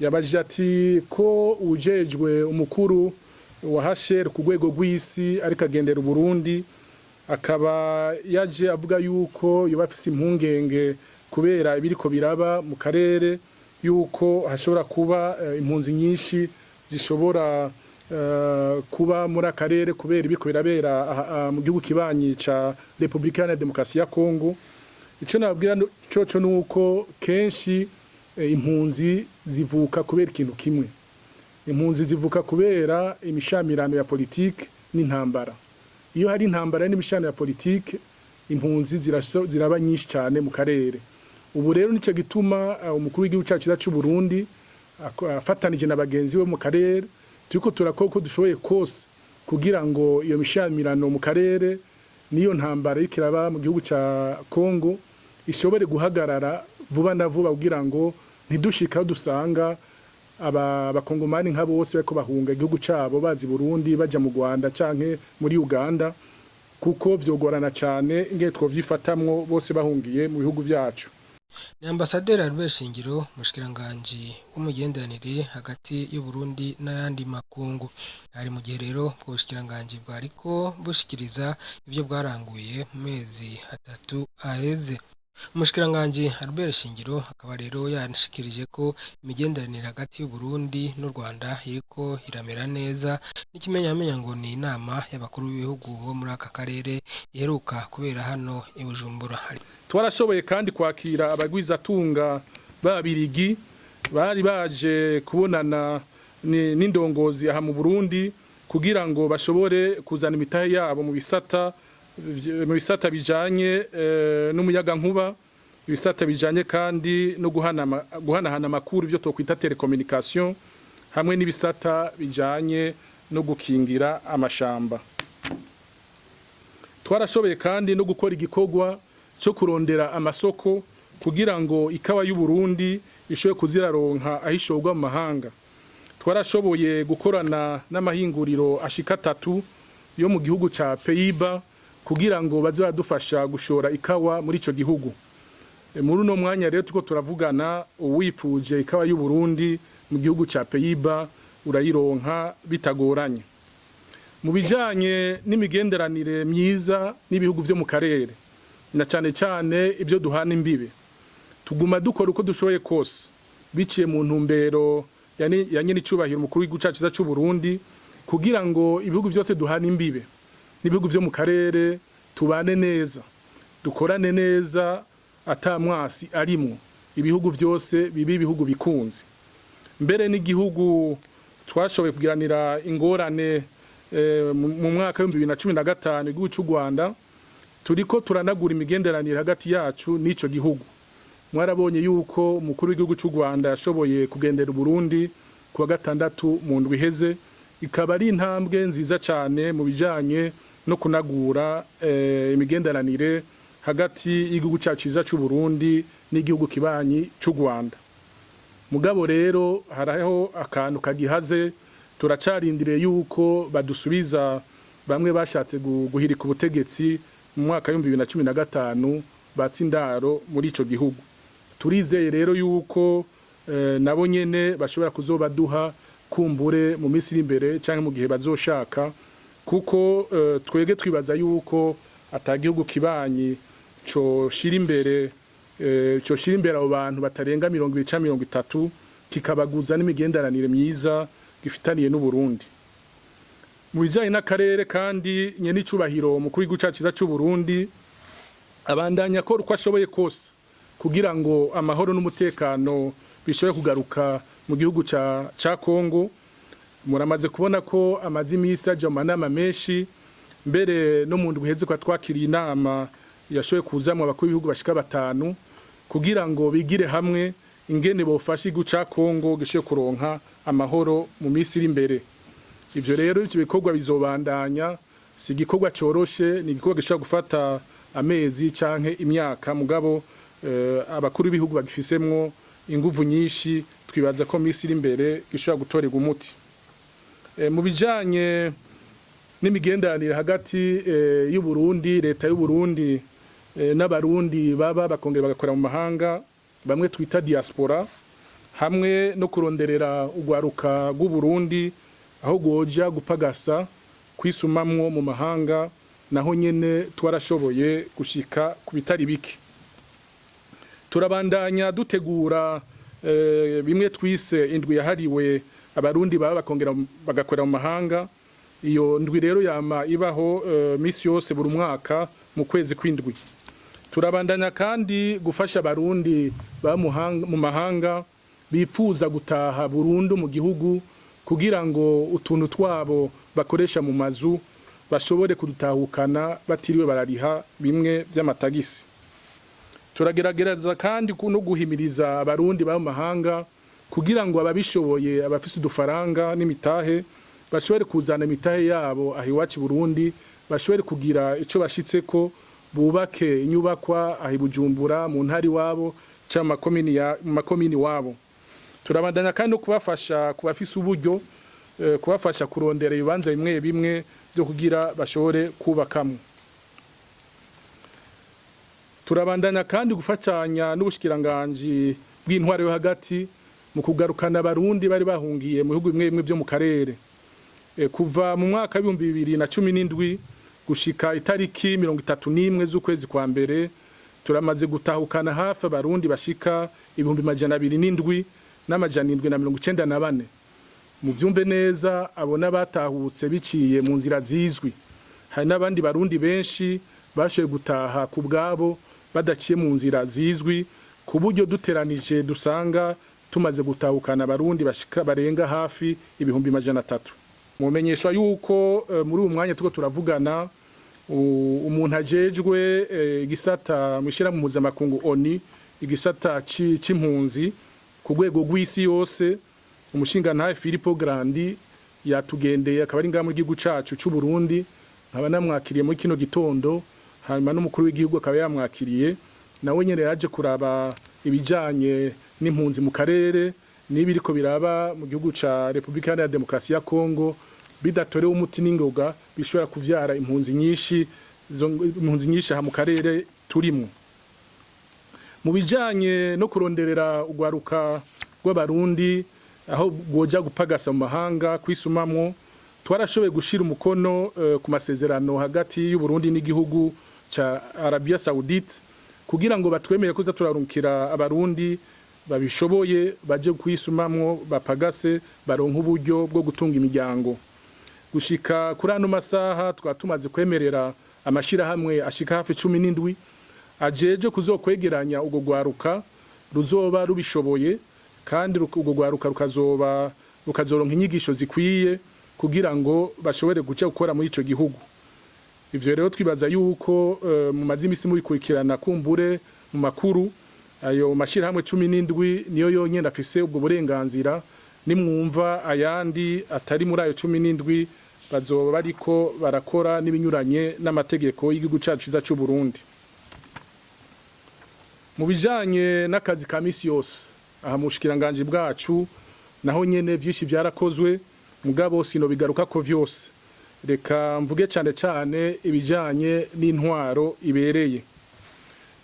yabajije ati ko ujejwe umukuru wa HCR ku rwego rw'isi ariko agendera Burundi akaba yaje avuga yuko yubafise impungenge kubera ibiriko biraba mu karere yuko hashobora kuba impunzi nyinshi zishobora kuba muri akarere kubera ibiriko birabera mu gihugu kibanyi ca Republika ya Demokarasi ya Kongo. Ico nabwira cyo nuko kenshi impunzi zivuka kubera ikintu kimwe. Impunzi zivuka kubera imishamirano ya politike n'intambara. Iyo hari intambara n'imishamirano ya politike, impunzi ziraba nyinshi cyane mu karere. Ubu rero nico gituma umukuru w'igihugu cyacu cy'u Burundi afatanije na bagenzi we mu karere turiko turakora ko dushoboye kose kugira ngo iyo mishamirano mu karere niyo ntambara y'ikiraba mu gihugu ca Kongo ishobore guhagarara vuba na vuba kugira ngo ntidushikaho dusanga abakongomani nk'abo bose bariko bahunga igihugu cabo bazi Burundi baja mu Rwanda canke muri Uganda kuko vyogorana cyane ngiye twovyifatamwo bose bahungiye mu bihugu byacu. Ni Ambasaderi Albert Shingiro mushikiranganje w'umugenderanire hagati y'u Burundi n'ayandi makungu. Ari mu gihe rero bwo bushikiranganje bwariko bushikiriza ivyo bwaranguye mu mezi 3 aheze. Umushikiranganje Albert Shingiro akaba rero yanshikirije ko imigenderanire hagati y'u Burundi n'u Rwanda iriko iramera neza n'ikimenyamenya ngo ni inama y'abakuru b'ibihugu bo muri aka karere iheruka kubera hano i Bujumbura. Twarashoboye kandi kwakira abagwizatunga babirigi bari baje kubonana n'indongozi aha mu Burundi kugira ngo bashobore kuzana imitahe yabo mu bisata bijanye n'umuyaga nkuba, ibisata bijanye kandi no guhanahana amakuru ivyo tokwita telecommunication hamwe n'ibisata bijanye no gukingira amashamba. Twarashoboye kandi no gukora igikorwa cyo kurondera amasoko kugira ngo ikawa y'u Burundi ishobe kuziraronka ahishorwa mu mahanga. Twarashoboye gukorana n'amahinguriro ashika 3 yo mu gihugu ca Pays-Bas kugira ngo baze badufasha gushora ikawa muri ico gihugu. Muri uno mwanya rero tuko turavugana uwipfuje ikawa y'u Burundi mu gihugu ca Pays-Bas urayironka bitagoranye. Mu bijanye n'imigenderanire myiza n'ibihugu vyo mu karere na cyane cyane ibyo duhana imbibe tuguma dukora uko dushoboye kose biciye mu ntumbero ya nyene icubahiro umukuru w'igihugu cyacu cy'u Burundi kugira ngo ibihugu byose duhana imbibe n'ibihugu vyo mu karere tubane neza dukorane neza atamwasi arimo ibihugu byose bibi ibihugu bikunze mbere n'igihugu twashoboye kugiranira ingorane mu mwaka wa 2015 igihugu cy'u Rwanda turiko turanagura imigenderanire hagati yacu n'ico gihugu. Mwarabonye yuko umukuru w'igihugu cy'u Rwanda yashoboye kugendera Burundi kuwa 6 mu ndwi iheze ikaba ari intambwe nziza cyane mu bijanye no kunagura imigenderanire hagati y'igihugu cyacu cy'u Burundi n'igihugu kibanyi cy'u Rwanda. Mugabo rero haraho akantu kagihaze turacarindiriye yuko badusubiza bamwe bashatse guhirika ubutegetsi mu mwaka wa 2015 batsindaro muri ico gihugu. Turizeye rero yuko nabo nyene bashobora kuzobaduha kumbure mu minsi iri imbere canke mu gihe bazoshaka kuko twege twibaza yuko atagihugu kibanyi co shira imbere abo bantu batarenga 20-30 kikabaguza n'imigenderanire myiza gifitaniye n'u Burundi. Mu bijanye n'akarere kandi nyene icubahiro umukuru w'igihugu cyacu cy'u Burundi abandanya ko uko ashoboye kose kugira ngo amahoro n'umutekano bishoboye kugaruka mu gihugu ca Kongo. Muramaze kubona ko amazi imisi aje mu manama menshi mbere no mu ndwi heze kwa twakiriye inama yashoboye kuzamwa abakuru b'ibihugu bashika 5 kugira ngo bigire hamwe ingene bofasha igihugu ca Kongo gishoboye kuronka amahoro mu minsi iri imbere. Ivyo rero icyo bikorwa bizobandanya si igikorwa coroshe ni igikorwa gishobora gufata amezi canke imyaka mugabo abakuru b'ibihugu bagifisemwo inguvu nyinshi twibaza ko minsi iri imbere gishobora gutorerwa umuti. Mu bijanye n'imigenderanire hagati y'u Burundi leta y'u Burundi n'abarundi baba bakongera bagakora mu mahanga bamwe twita diaspora hamwe no kuronderera ugwaruka rw'u Burundi aho goja gupagasa kwisumamwo mu mahanga, naho nyene twarashoboye gushika ku bitari bike. Turabandanya dutegura bimwe twise indwi yahariwe abarundi baba bakongera bagakorera mu mahanga. Iyo ndwi rero yama ibaho misi yose buri mwaka mu kwezi kw'indwi. Turabandanya kandi gufasha abarundi baba mu mahanga bipfuza gutaha burundu mu gihugu kugira ngo utuntu twabo bakoresha mu mazu bashobore kudutahukana batiriwe barariha bimwe by'amatagisi. Turagerageza kandi no guhimiriza abarundi baba mu mahanga kugira ngo ababishoboye abafise udufaranga n'imitahe bashobore kuzana imitahe yabo aho iwacu Burundi, bashobore kugira ico bashitseko, bubake inyubakwa aho Bujumbura mu ntari wabo cyangwa makomini wabo. Turabandanya kandi no kubafasha kubafise uburyo, kubafasha kurondera ibibanza bimwe bimwe byo kugira bashobore kubakamwe. Turabandanya kandi gufatanya n'ubushikiranganje bw'intwaro yo hagati mu kugarukana abarundi bari bahungiye mu bihugu bimwe bimwe byo mu karere. Kuva mu mwaka wa 2017 gushika itariki 31 z'ukwezi kwa mbere turamaze gutahukana hafi abarundi bashika 207 n'amajana mu byumve neza abona batahutse biciye mu nzira zizwi. Hari n'abandi barundi benshi bashoboye gutaha ku bwabo badaciye mu nzira zizwi, ku buryo duteranije dusanga tumaze gutahukana abarundi bashika barenga hafi 300. Mumenyeshwa yuko muri uyu mwanya tuko turavugana umuntu ajejwe igisata mwishira mu mpuzamakungu ONU, igisata c'impunzi ku rwego rw'isi yose, umushinga ntahe Filippo Grandi yatugendeye akaba ari ngamu gihugu cacu c'u Burundi, nkaba namwakiriye muri kino gitondo, hanyuma n'umukuru w'igihugu akaba yamwakiriye, nawe nyene yaje kuraba ibijanye n'impunzi mu karere n'ibiriko biraba mu gihugu ca Republika ya Demokarasi ya Kongo, bidatorewe umuti n'ingoga bishobora kuvyara impunzi nyinshi ha mu karere turimo. Mu bijanye no kuronderera ugwaruka rw'abarundi aho goja gupagasa mu mahanga kwisumamwo, twarashoboye gushira umukono ku masezerano hagati y'u Burundi n'igihugu ca Arabia Saudite kugira ngo batwemere ko turarungikira abarundi babishoboye baje kwisumamwo bapagase baronka uburyo bwo gutunga imiryango. Gushika kuri ano masaha twatumaze kwemerera amashirahamwe ashika hafi 17 ajeje kuzokwegeranya ugo gwaruka ruzoba rubishoboye, kandi ugo gwaruka rukazoronka inyigisho zikwiye kugira ngo bashobore guca gukora muri ico gihugu. Ivyo rero twibaza yuko mu mazimisi muri kurikirana kumbure mu makuru ayo mashirahamwe 17 niyo yonyene afise ubwo burenganzira, nimwumva ayandi atari muri ayo 17 bazoba bariko barakora nibinyuranye n'amategeko y'igihugu cacu ciza c'u Burundi. Mu bijanye n'akazi ka misi yose aha mu bushikiranganje bwacu naho nyene vyinshi vyarakozwe, mugabo sino bigaruka ko vyose. Reka mvuge cyane ibijanye n'intwaro ibereye.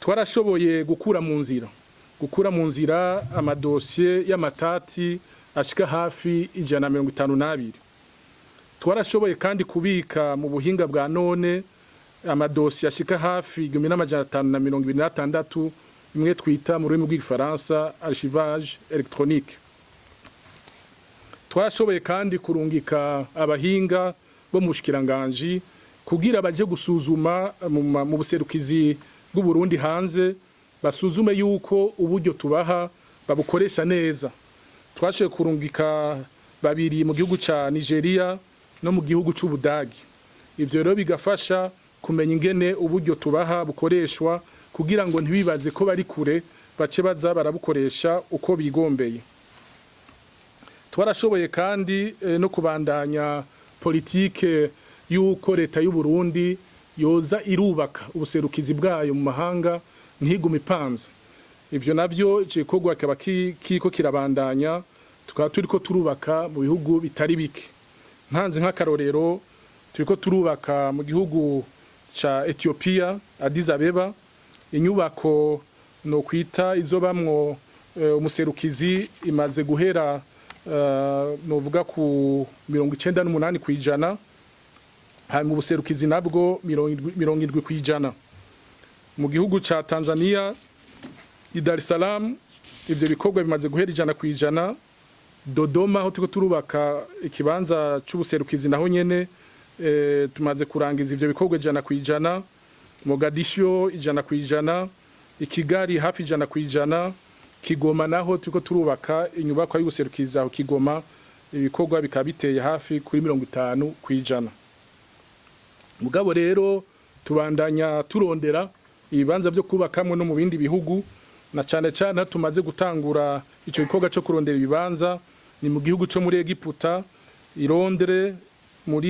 Twarashoboye gukura mu nzira amadosiye y'amatati ashika hafi 152. Twarashoboye kandi kubika mu buhinga bwa none amadosiye ashika hafi 1526 imwe twita mu rurimi rw'igifaransa archivage électronique. Twarashoboye kandi kurungika abahinga bo mu bushikiranganje kugira baje gusuzuma mu buserukizi bw'u Burundi hanze, basuzume yuko uburyo tubaha babukoresha neza. Twashoboye kurungika babiri mu gihugu ca Nigeria no mu gihugu c'u Budagi. Ivyo rero bigafasha kumenya ingene uburyo tubaha bukoreshwa kugira ngo ntibibaze ko bari kure bace baza barabukoresha uko bigombeye. Twarashoboye kandi no kubandanya politike y'uko leta y'u Burundi yoza irubaka ubuserukizi bwayo mu mahanga ntigume ipanze. Ivyo navyo igikorwa kaba kiko kirabandanya, tukaba turiko turubaka mu bihugu bitari bike. Ntanze nk'akarorero turiko turubaka mu gihugu ca Ethiopia Addis Abeba inyubako no kwita izobamwo umuserukizi imaze guhera novuga ku 98 kwijana, hanyuma ubuserukizi nabwo 70 kwijana. Mu gihugu ca Tanzania i Dar es Salaam ivyo bikorwa bimaze guhera 100 kwijana. Dodoma aho turiko turubaka ikibanza c'ubuserukizi naho nyene tumaze kurangiza ivyo bikorwa 100 kwijana. Mogadisho 100 kwijana, Ikigali hafi 100 kwijana, Kigoma naho turiko turubaka inyubako y'ubuserukizi aho Kigoma ibikorwa bikaba biteye hafi kuri 50 kwijana. Mugabo rero tubandanya turondera ibibanza byo kubakamwe no mu bindi bihugu, na cyane cyane tumaze gutangura ico gikorwa cyo kurondera ibibanza ni mu gihugu cyo muri Egiputa, i Londres, mu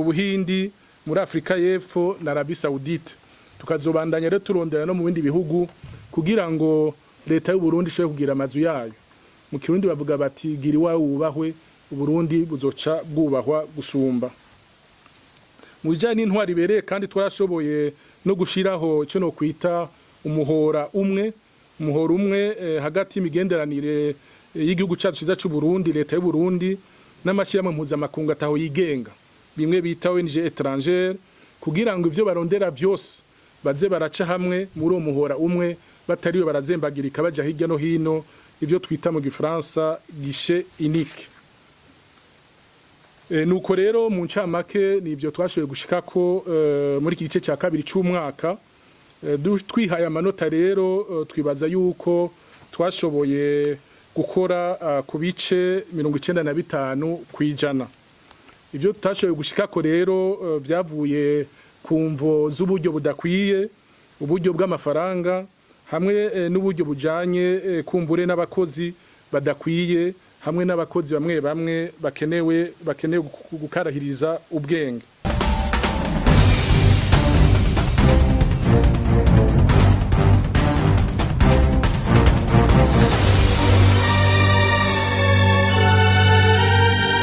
Buhindi, muri Afrika y'Epfo na Arabie Saoudite. Tukazobandanya rero turondera no mu bindi bihugu kugira ngo leta y'u Burundi ishobore kugira amazu yayo. Mu Kirundi bavuga bati gira iwawe wubahwe, u Burundi buzoca bwubahwa gusumba. Mu bijanye n'intwari ibereye kandi twarashoboye no gushiraho ico no kwita umuhora umwe hagati y'imigenderanire y'igihugu cyacu ciza cy'u Burundi, leta y'u Burundi n'amashyirahamwe mpuzamakungu ataho yigenga, bimwe bita ONG étrangère, kugira ngo ivyo barondera vyose baze baraca hamwe muri uwo muhora umwe, batariwe barazembagirika baja hirya no hino, ivyo twita mu Gifaransa guichet unique. Nuko rero mu ncamake nivyo twashoboye gushikako muri iki gice cya kabiri c'umwaka. Twihaye amanota rero twibaza yuko twashoboye gukora ku bice 95 kwijana. Ivyo tutashoboye gushikako rero byavuye ku mvo z'uburyo budakwiye, uburyo bw'amafaranga hamwe n'uburyo bujanye kumbure n'abakozi badakwiye, hamwe n'abakozi bamwe bakenewe gukarahiriza ubwenge.